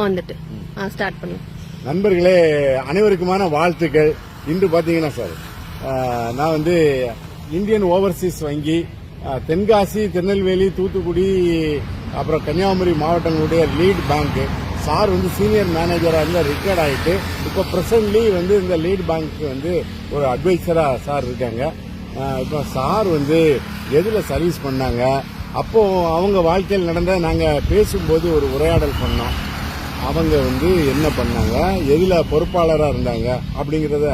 வந்துட்டு ஸ்டார்ட் பண்ண. நண்பர்களே அனைவருக்குமான வாழ்த்துக்கள். இன்று பாத்தீங்கன்னா சார் நான் வந்து இந்தியன் ஓவர்சீஸ் வங்கி தென்காசி, திருநெல்வேலி, தூத்துக்குடி, அப்புறம் கன்னியாகுமரி மாவட்டங்களுடைய லீட் பேங்க் சார் வந்து சீனியர் மேனேஜரா இருந்து ரிட்டையர்ட் ஆயிட்டு இப்போ பிரசன்ட்லி வந்து இந்த லீட் பேங்க் வந்து ஒரு அட்வைசரா சார் இருக்காங்க. இப்போ சார் வந்து எதுல சர்வீஸ் பண்ணாங்க, அப்போ அவங்க வாழ்க்கையில் நடந்த நாங்க பேசும்போது ஒரு உரையாடல் பண்ணோம். அவங்க வந்து என்ன பண்ணாங்க, எதுல பொறுப்பாளரா இருந்தாங்க அப்படிங்கறத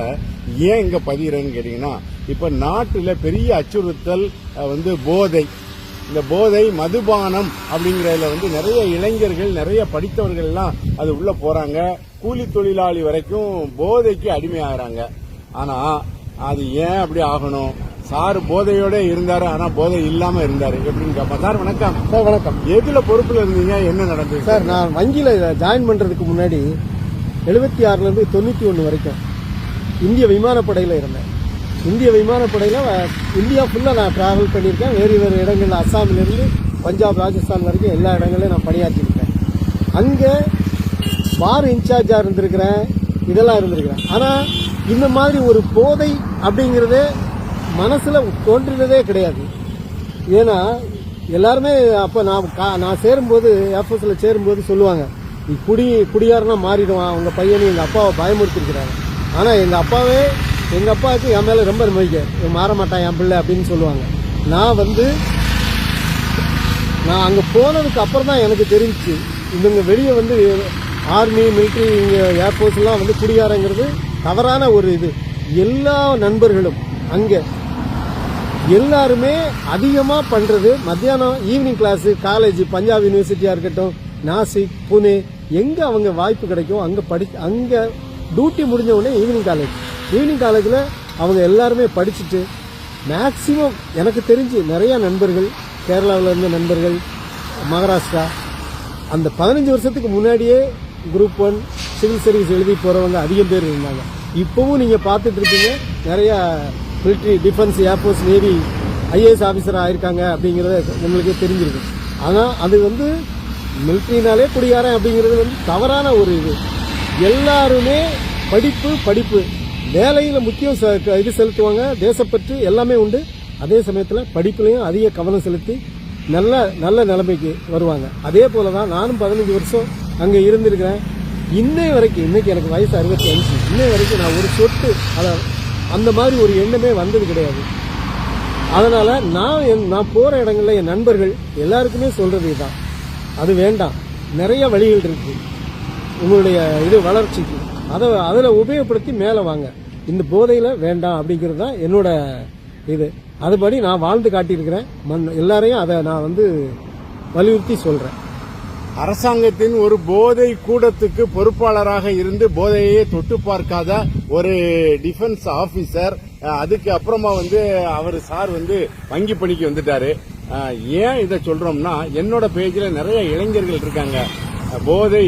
ஏன் இங்க பதிகிறேன்னு கேட்டீங்கன்னா, இப்ப நாட்டுல பெரிய அச்சுறுத்தல் வந்து போதை. இந்த போதை மதுபானம் அப்படிங்கறதுல வந்து நிறைய இளைஞர்கள், நிறைய படித்தவர்கள் எல்லாம் அது உள்ள போறாங்க. கூலி தொழிலாளி வரைக்கும் போதைக்கு அடிமையாகிறாங்க. ஆனா அது ஏன் அப்படி ஆகணும்? சார் போதையோட இருந்தாரு, ஆனா போதை இல்லாம இருந்தாரு எப்படின்னு கேட்பா. சார் வணக்கம். சார் வணக்கம். எதுல பொறுப்புல இருந்தீங்க, என்ன நடந்தது? சார் நான் வங்கியில ஜாயின் பண்றதுக்கு முன்னாடி 76ல இருந்து 91 வரைக்கும் இந்திய விமானப்படையில இருந்தேன். இந்திய விமானப்படையில இந்தியா ஃபுல்லா நான் டிராவல் பண்ணியிருக்கேன். வேறு வேறு இடங்கள்ல அஸ்ஸாமில இருந்து பஞ்சாப், ராஜஸ்தான் வரைக்கும் எல்லா இடங்களையும் நான் பணியாற்றிருக்கேன். அங்க பார் இன்சார்ஜா இருந்திருக்கிறேன், இதெல்லாம் இருந்திருக்கிறேன். ஆனா இந்த மாதிரி ஒரு போதை அப்படிங்கறதே மனசுல தோன்றினதே கிடையாது. ஏன்னா எல்லாருமே அப்ப நான் சேரும்போது, ஏர்ஃபோர்ஸ்ல சேரும்போது சொல்லுவாங்க, நீ குடியாரனா மாறிடுவான், உங்க பையனை எங்க அப்பாவை பயமுறுத்திருக்கிறாங்க. ஆனா எங்க அப்பாவுக்கு என் மேல ரொம்ப நம்பிக்கை, மாற மாட்டான் என் பிள்ளை அப்படின்னு சொல்லுவாங்க. நான் அங்க போனதுக்கு அப்புறம் தான் எனக்கு தெரிஞ்சிச்சு, இவங்க வெளியே வந்து ஆர்மி, மிலிட்டரி, இங்க ஏர்ஃபோர்ஸ் எல்லாம் வந்து குடியாரங்கிறது தவறான ஒரு இது. எல்லா நண்பர்களும் அங்க எல்லாருமே அதிகமா பண்றது மத்தியானம் ஈவினிங் கிளாஸ், காலேஜ், பஞ்சாப் யூனிவர்சிட்டியா இருக்கட்டும், நாசிக், புனே, எங்க அவங்க வாய்ப்பு கிடைக்கும் அங்க டியூட்டி முடிஞ்ச உடனே ஈவினிங் காலேஜ்ல அவங்க எல்லாருமே படிச்சுட்டு, மேக்சிமம் எனக்கு தெரிஞ்சு நிறைய நண்பர்கள் கேரளாவில் இருந்த நண்பர்கள், மகாராஷ்டிரா, அந்த 15 வருஷத்துக்கு முன்னாடியே குரூப் 1 சிவில் சர்வீஸ் எழுதி போறவங்க அதிகம் பேர் இருந்தாங்க. இப்பவும் நீங்க பார்த்துட்டு இருப்பீங்க, நிறைய military, defence, air force, navy IAS ஆபீசரா ஆயிருக்காங்க அப்படிங்கறத உங்களுக்கு தெரிஞ்சிருக்கு. ஆனா அது வந்து மிலிட்ரினாலே குடியாரன் அப்படிங்கிறது வந்து தவறான ஒரு இது. எல்லாருமே படிப்பு வேலையில முக்கியம் இது செலுத்துவாங்க, தேசப்பற்று எல்லாமே உண்டு. அதே சமயத்துல படிப்புலையும் அதிக கவனம் செலுத்தி நல்ல நிலைமைக்கு வருவாங்க. அதே போலதான் நானும் 15 வருஷம் அங்க இருந்திருக்கிறேன். இன்னைக்கு எனக்கு வயசு 65. இன்னை வரைக்கும் நான் ஒரு சொட்டு அந்த மாதிரி ஒரு எண்ணமே வந்தது கிடையாது. அதனால நான் போற இடங்கள்ல என் நண்பர்கள் எல்லாருக்குமே சொல்றது இதுதான், அது வேண்டாம், நிறைய வழிகள் இருக்கு உங்களுடைய இது வளர்ச்சிக்கு, அதில் உபயோகப்படுத்தி மேலே வாங்க, இந்த போதையில வேண்டாம் அப்படிங்கிறது தான் என்னோட இது. அதுபடி நான் வாழ்ந்து காட்டியிருக்கிறேன். எல்லாரையும் அதை நான் வந்து வலியுறுத்தி சொல்றேன். அரசாங்கத்தின் ஒரு போதை கூடத்துக்கு பொறுப்பாளராக இருந்து போதையே தொட்டு பார்க்காத ஒரு டிஃபென்ஸ் ஆபீசர், அதுக்கு அப்புறமா வந்து சார் வந்து வங்கி பணிக்கு வந்துட்டாரு. ஏன் இதை சொல்றோம்னா, என்னோட பேஜ்ல நிறைய இளைஞர்கள் இருக்காங்க. போதை,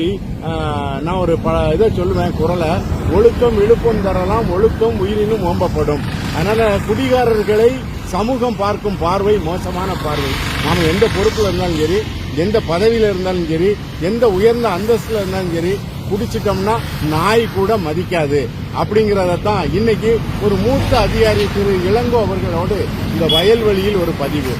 நான் ஒரு இதை சொல்லுவேன் குரலை, ஒழுக்கம் இழுப்பம் தரலாம், ஒழுக்கம் உயிரினும் ஓம்பப்படும். அதனால குடிகாரர்களை சமூகம் பார்க்கும் பார்வை மோசமான பார்வை. நாம எந்த பொறுப்புல இருந்தாலும் சரி, எந்த பதவியில இருந்தாலும் சரி, எந்த உயர்ந்த அந்தஸ்துல இருந்தாலும் சரி, குடிச்சிட்டோம்னா நாய் கூட மதிக்காது அப்படிங்கறதான் இன்னைக்கு ஒரு மூத்த அதிகாரி திரு இளங்கோ அவர்களோடு இந்த வயல்வெளியில் ஒரு பதிவு.